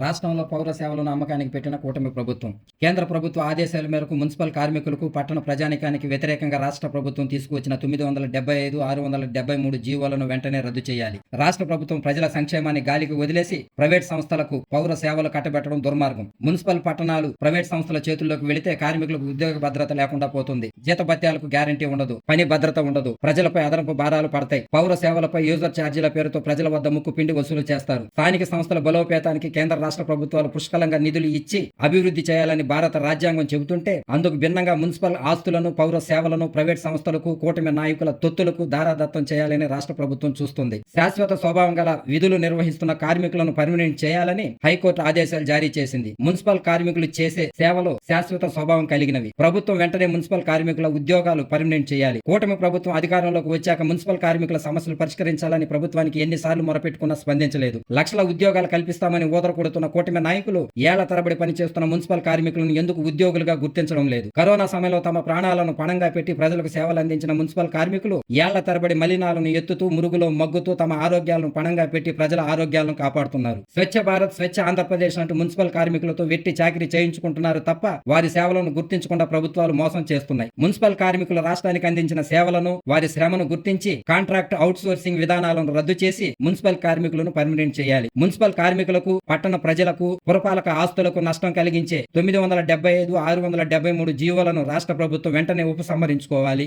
రాష్ట్రంలో పౌర సేవలను అమ్మకానికి పెట్టిన కూటమి ప్రభుత్వం. కేంద్ర ప్రభుత్వ ఆదేశాల మేరకు మున్సిపల్ కార్మికులకు, పట్టణ ప్రజానీకానికి వ్యతిరేకంగా రాష్ట్ర ప్రభుత్వం తీసుకువచ్చిన 975, 673 జీవోలను వెంటనే రద్దు చేయాలి. రాష్ట్ర ప్రభుత్వం ప్రజల సంక్షేమాన్ని గాలికి వదిలేసి ప్రైవేట్ సంస్థలకు పౌర సేవలు కట్టబెట్టడం దుర్మార్గం. మున్సిపల్ పట్టణాలు ప్రైవేట్ సంస్థల చేతుల్లోకి వెళితే కార్మికులకు ఉద్యోగ భద్రత లేకుండా పోతుంది. జీతభత్యాలకు గ్యారంటీ ఉండదు, పని భద్రత ఉండదు, ప్రజలపై అదనపు భారాలు పడతాయి. పౌర సేవలపై యూజర్ ఛార్జీల పేరుతో ప్రజల వద్ద ముక్కు పిండి వసూలు చేస్తారు. స్థానిక సంస్థల బలోపేతానికి కేంద్ర రాష్ట్ర ప్రభుత్వాలు పుష్కలంగా నిధులు ఇచ్చి అభివృద్ధి చేయాలని భారత రాజ్యాంగం చెబుతుంటే, అందుకు భిన్నంగా మున్సిపల్ ఆస్తులను, పౌర సేవలను ప్రైవేట్ సంస్థలకు, కూటమి నాయకుల తొత్తులకు దారాదత్తం చేయాలని రాష్ట్ర ప్రభుత్వం చూస్తుంది. శాశ్వత స్వభావం గల విధులు నిర్వహిస్తున్న కార్మికులను పర్మినెంట్ చేయాలని హైకోర్టు ఆదేశాలు జారీ చేసింది. మున్సిపల్ కార్మికులు చేసే సేవలు శాశ్వత స్వభావం కలిగినవి. ప్రభుత్వం వెంటనే మున్సిపల్ కార్మికుల ఉద్యోగాలు పర్మినెంట్ చేయాలి. కూటమి ప్రభుత్వం అధికారంలోకి వచ్చాక మున్సిపల్ కార్మికుల సమస్యలు పరిష్కరించాలని ప్రభుత్వానికి ఎన్నిసార్లు మొరపెట్టుకున్నా స్పందించలేదు. లక్షల ఉద్యోగాలు కల్పిస్తామని ఊదరకొడుతున్న కూటమి నాయకులు ఏళ్ల తరబడి పనిచేస్తున్న మున్సిపల్ కార్మికులను ఎందుకు ఉద్యోగులుగా గుర్తించడం లేదు? కరోనా సమయంలో తమ ప్రాణాలను పణంగా పెట్టి ప్రజలకు సేవలు అందించిన మున్సిపల్ కార్మికులు ఏళ్ల తరబడి మలినాలను ఎత్తుతూ, మురుగులో మగ్గుతూ తమ ఆరోగ్యాలను పణంగా పెట్టి ప్రజల ఆరోగ్యాలను కాపాడుతున్నారు. స్వచ్ఛ భారత్, స్వచ్ఛ ఆంధ్రప్రదేశ్ అంటూ మున్సిపల్ కార్మికులతో వెట్టి చాకిరీ చేయించుకుంటున్నారు తప్ప వారి సేవలను గుర్తించకుండా ప్రభుత్వాలు మోసం చేస్తున్నాయి. మున్సిపల్ కార్మికులు రాష్ట్రానికి అందించిన సేవలను, వారి శ్రమను గుర్తించి కాంట్రాక్ట్ అవుట్ సోర్సింగ్ విధానాలను రద్దు చేసి మున్సిపల్ కార్మికులను పర్మినెంట్ చేయాలి. మున్సిపల్ కార్మికులకు, పట్టణ ప్రజలకు, పురపాలక ఆస్తులకు నష్టం కలిగించే 975, 673 జీవోలను రాష్ట్ర ప్రభుత్వం వెంటనే ఉపసంహరించుకోవాలి.